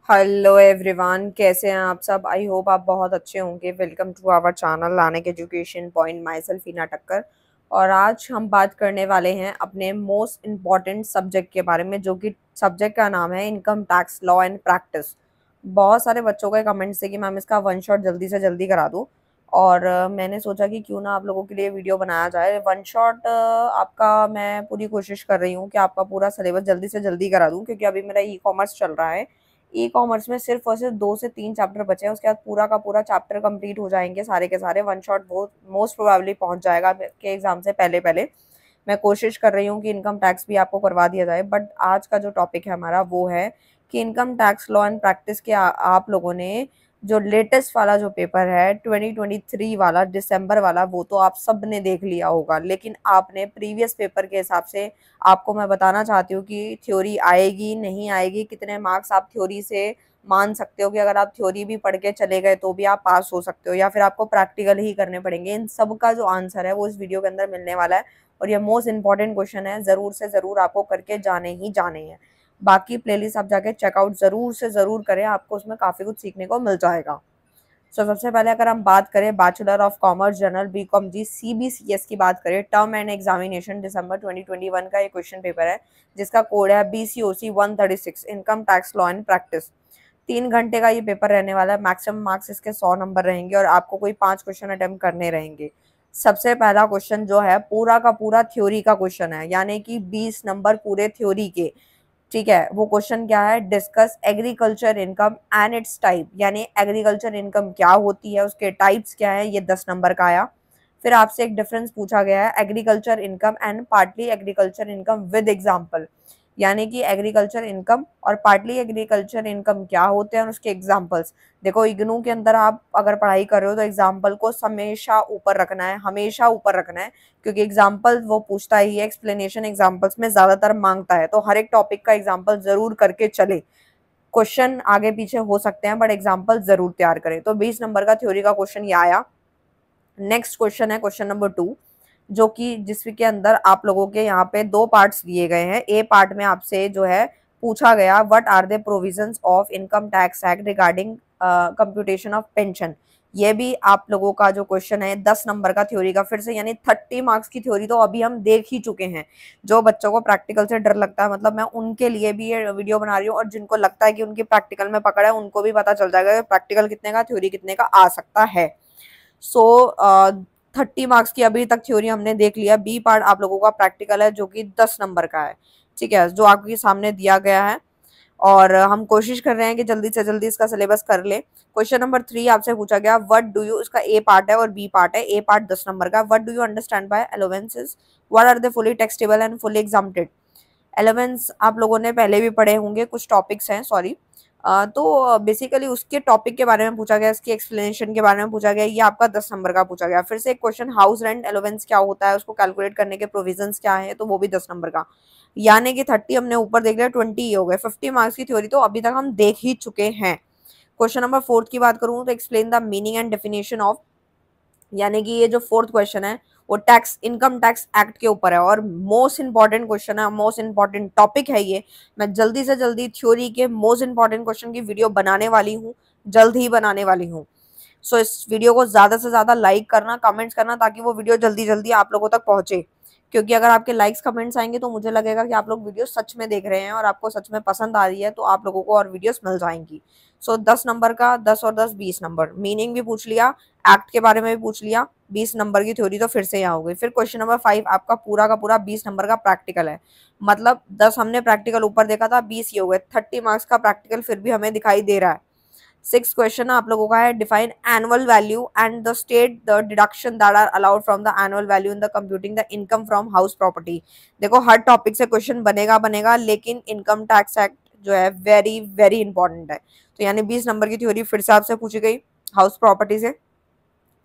Hello everyone, कैसे हैं आप सब। आई होप आप बहुत अच्छे होंगे। Welcome to our channel Lanik education point. Myself Heena Takkar. और आज हम बात करने वाले हैं अपने मोस्ट इम्पॉर्टेंट सब्जेक्ट के बारे में, जो कि सब्जेक्ट का नाम है income tax law and practice. बहुत सारे बच्चों का कमेंट्स है कि मैम इसका वन शॉट जल्दी से जल्दी करा दूँ। और मैंने सोचा कि क्यों ना आप लोगों के लिए वीडियो बनाया जाए। वन शॉट आपका मैं पूरी कोशिश कर रही हूँ कि आपका पूरा सिलेबस जल्दी से जल्दी करा दूँ, क्योंकि अभी मेरा ई कॉमर्स चल रहा है। ई कॉमर्स में सिर्फ और सिर्फ 2 से 3 चैप्टर बचे हैं, उसके बाद पूरा का पूरा चैप्टर कंप्लीट हो जाएंगे सारे के सारे। वन शॉट बहुत मोस्ट प्रोबेबली पहुंच जाएगा के एग्जाम से पहले पहले। मैं कोशिश कर रही हूँ कि इनकम टैक्स भी आपको करवा दिया जाए, बट आज का जो टॉपिक है हमारा वो है कि income tax law and practice के आप लोगों ने जो लेटेस्ट वाला जो पेपर है 2023 वाला दिसंबर वाला, वो तो आप सब ने देख लिया होगा। लेकिन आपने प्रीवियस पेपर के हिसाब से, आपको मैं बताना चाहती हूँ कि थ्योरी आएगी नहीं आएगी, कितने मार्क्स आप थ्योरी से मान सकते हो कि अगर आप थ्योरी भी पढ़ के चले गए तो भी आप पास हो सकते हो, या फिर आपको प्रैक्टिकल ही करने पड़ेंगे। इन सब का जो आंसर है वो इस वीडियो के अंदर मिलने वाला है। और ये मोस्ट इंपॉर्टेंट क्वेश्चन है, ज़रूर से ज़रूर आपको करके जाने ही जाने हैं। बाकी प्लेलिस्ट आप जाके चेकआउट ज़रूर से ज़रूर करें, आपको उसमें काफ़ी कुछ सीखने को मिल जाएगा। सबसे पहले अगर हम बात करें bachelor of commerce general BCom G CBCS की बात करें, टर्म एंड एग्जामिनेशन दिसंबर 2021 का ये क्वेश्चन पेपर है, जिसका कोड है BCOC 136 income tax law and practice. 3 घंटे का ये पेपर रहने वाला है। मैक्सिमम मार्क्स इसके 100 नंबर रहेंगे और आपको कोई 5 क्वेश्चन अटेम्प्ट करने रहेंगे। सबसे पहला क्वेश्चन जो है पूरा का पूरा थ्योरी का क्वेश्चन है, यानी कि 20 नंबर पूरे थ्योरी के। ठीक है, वो क्वेश्चन क्या है, discuss agriculture income and it's type, यानी एग्रीकल्चर इनकम क्या होती है, उसके टाइप्स क्या है, ये 10 नंबर का आया। फिर आपसे एक डिफरेंस पूछा गया है, agriculture income and partly agriculture income with example, यानी कि एग्रीकल्चर इनकम और पार्टली एग्रीकल्चर इनकम क्या होते हैं और उसके एग्जाम्पल्स। देखो, इग्नू के अंदर आप अगर पढ़ाई कर रहे हो तो एग्जाम्पल को हमेशा ऊपर रखना है, हमेशा ऊपर रखना है, क्योंकि एग्जाम्पल वो पूछता ही है, एक्सप्लेनेशन एग्जाम्पल्स में ज्यादातर मांगता है। तो हर एक टॉपिक का एग्जाम्पल जरूर करके चले। क्वेश्चन आगे पीछे हो सकते हैं बट एग्जाम्पल जरूर तैयार करें। तो 20 नंबर का थ्योरी का क्वेश्चन ये आया। नेक्स्ट क्वेश्चन है क्वेश्चन नंबर 2, जो कि जिसके अंदर आप लोगों के यहाँ पे 2 पार्ट्स दिए गए हैं। ए पार्ट में आपसे जो है पूछा गया, what are the provisions of income tax act regarding computation of pension. ये भी आप लोगों का जो क्वेश्चन है 10 नंबर का थ्योरी का, फिर से यानी 30 मार्क्स की थ्योरी तो अभी हम देख ही चुके हैं। जो बच्चों को प्रैक्टिकल से डर लगता है, मतलब मैं उनके लिए भी ये वीडियो बना रही हूँ, और जिनको लगता है कि उनकी प्रैक्टिकल में पकड़ है उनको भी पता चल जाएगा कि प्रैक्टिकल कितने का थ्योरी कितने का आ सकता है। सो 30 मार्क्स की अभी तक थ्योरी हमने देख लिया। बी पार्ट आप लोगों का प्रैक्टिकल है, जो कि 10 नंबर का है। ठीक है, जो आपके सामने दिया गया है, और हम कोशिश कर रहे हैं कि जल्दी से जल्दी इसका सिलेबस कर ले। क्वेश्चन नंबर 3 आपसे पूछा गया, व्हाट डू यू, इसका ए पार्ट है और बी पार्ट है। ए पार्ट 10 नंबर का, what do you understand by allowances, what are the fully taxable and fully exempted. Allowance आप लोगों ने पहले भी पढ़े होंगे, कुछ टॉपिक्स हैं, सॉरी। तो बेसिकली उसके टॉपिक के बारे में पूछा गया, इसकी एक्सप्लेनेशन के बारे में पूछा गया। ये आपका 10 नंबर का पूछा गया। फिर से एक क्वेश्चन, हाउस रेंट एलोवेंस क्या होता है, उसको कैलकुलेट करने के प्रोविजंस क्या है, तो वो भी 10 नंबर का। यानी कि 30 हमने ऊपर देख लिया, 20 हो गए। 50 मार्क्स की थ्योरी तो अभी तक हम देख ही चुके हैं। क्वेश्चन नंबर 4 की बात करूँ तो explain the meaning and definition of, यानी कि ये जो 4th क्वेश्चन है वो टैक्स इनकम टैक्स एक्ट के ऊपर है, और मोस्ट इंपॉर्टेंट क्वेश्चन है, मोस्ट इंपॉर्टेंट टॉपिक है ये। मैं जल्दी से जल्दी थ्योरी के मोस्ट इंपॉर्टेंट क्वेश्चन की वीडियो बनाने वाली हूँ, जल्द ही बनाने वाली हूँ। सो इस वीडियो को ज्यादा से ज्यादा लाइक करना, कमेंट्स करना, ताकि वो वीडियो जल्दी जल्दी आप लोगों तक पहुंचे। क्योंकि अगर आपके लाइक्स कमेंट्स आएंगे तो मुझे लगेगा कि आप लोग वीडियो सच में देख रहे हैं और आपको सच में पसंद आ रही है, तो आप लोगों को और वीडियोस मिल जाएंगी। सो 10 नंबर का, 10 और 10 20 नंबर, मीनिंग भी पूछ लिया, एक्ट के बारे में भी पूछ लिया, 20 नंबर की थ्योरी तो फिर से यहाँ हो गई। फिर क्वेश्चन नंबर 5 आपका पूरा का पूरा 20 नंबर का प्रैक्टिकल है। मतलब 10 हमने प्रैक्टिकल ऊपर देखा था, 20 ये हो गए। 30 मार्क्स का प्रैक्टिकल फिर भी हमें दिखाई दे रहा है। 6 क्वेश्चन आप लोगों का है, define annual value and the state the deduction that are allowed from the annual value in the computing the income from house property. देखो, हर टॉपिक से क्वेश्चन बनेगा बनेगा, लेकिन इनकम टैक्स एक्ट जो है वेरी वेरी इंपॉर्टेंट है। तो यानी 20 नंबर की थ्योरी फिर से आपसे पूछी गई हाउस प्रॉपर्टी से।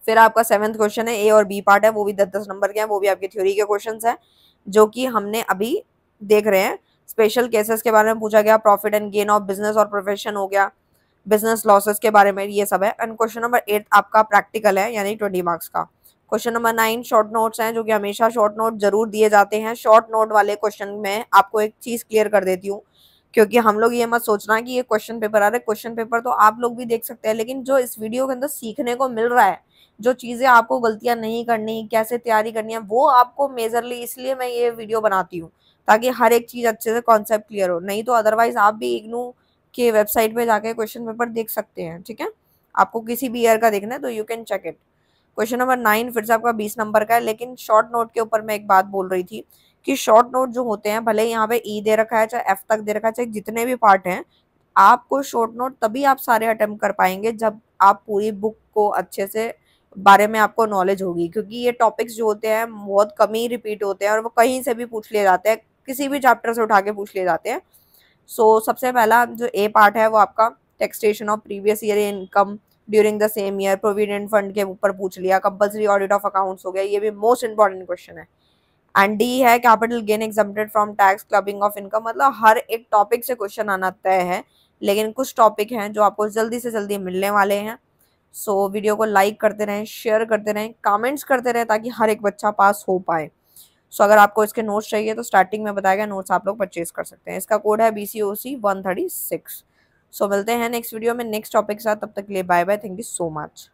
फिर आपका 7th क्वेश्चन है, ए और बी पार्ट है, वो भी 10-10 नंबर के हैं, वो भी आपकी थ्योरी के क्वेश्चंस हैं, जो कि हमने अभी देख रहे हैं। स्पेशल केसेस के बारे में पूछा गया, profit and gain of business और प्रोफेशन हो गया, बिजनेस लॉसेस के बारे में, ये सब है। एंड क्वेश्चन नंबर 8 आपका प्रैक्टिकल है, यानी 20 मार्क्स का। क्वेश्चन नंबर 9 शॉर्ट नोट्स हैं, जो कि हमेशा शॉर्ट नोट जरूर दिए जाते हैं। शॉर्ट नोट वाले क्वेश्चन में आपको एक चीज क्लियर कर देती हूँ, क्योंकि हम लोग ये मत सोचना कि ये क्वेश्चन पेपर आ रहा है, क्वेश्चन पेपर तो आप लोग भी देख सकते हैं, लेकिन जो इस वीडियो के अंदर सीखने को मिल रहा है, जो चीजें आपको गलतियां नहीं करनी, कैसे तैयारी करनी है, वो आपको मेजरली इसलिए मैं ये वीडियो बनाती हूँ ताकि हर एक चीज अच्छे से कॉन्सेप्ट क्लियर हो। नहीं तो अदरवाइज आप भी इग्नू के वेबसाइट पे जाके क्वेश्चन पेपर देख सकते हैं, ठीक है। आपको किसी भी ईयर का देखना है तो you can check it. Question number 9 फिर से आपका 20 नंबर का है, लेकिन शॉर्ट नोट के ऊपर मैं एक बात बोल रही थी कि शॉर्ट नोट जो होते हैं, भले यहाँ पे ई दे रखा है, चाहे एफ तक दे रखा है, चाहे जितने भी पार्ट हैं, आपको शॉर्ट नोट तभी आप सारे अटेम्प्ट कर पाएंगे जब आप पूरी बुक को अच्छे से बारे में आपको नॉलेज होगी, क्योंकि ये टॉपिक्स जो होते हैं बहुत कम ही रिपीट होते हैं और वो कहीं से भी पूछ लिए जाते हैं, किसी भी चैप्टर से उठा के पूछ लिए जाते हैं। सबसे पहला जो ए पार्ट है वो आपका taxation of previous year income during the same year, provident fund के ऊपर पूछ लिया, कंपल्सरी ऑडिट ऑफ अकाउंट्स हो गया, ये भी मोस्ट इंपॉर्टेंट क्वेश्चन है। एंड डी है capital gain exempted from tax, clubbing of income. मतलब हर एक टॉपिक से क्वेश्चन आना तय है, लेकिन कुछ टॉपिक हैं जो आपको जल्दी से जल्दी मिलने वाले हैं। वीडियो को लाइक करते रहें, शेयर करते रहें, कमेंट्स करते रहें ताकि हर एक बच्चा पास हो पाए। अगर आपको इसके नोट्स चाहिए तो स्टार्टिंग में बताया गया नोट्स आप लोग परचेज कर सकते हैं। इसका कोड है BCOC136। मिलते हैं नेक्स्ट वीडियो में नेक्स्ट टॉपिक के साथ, तब तक के लिए bye bye, thank you so much.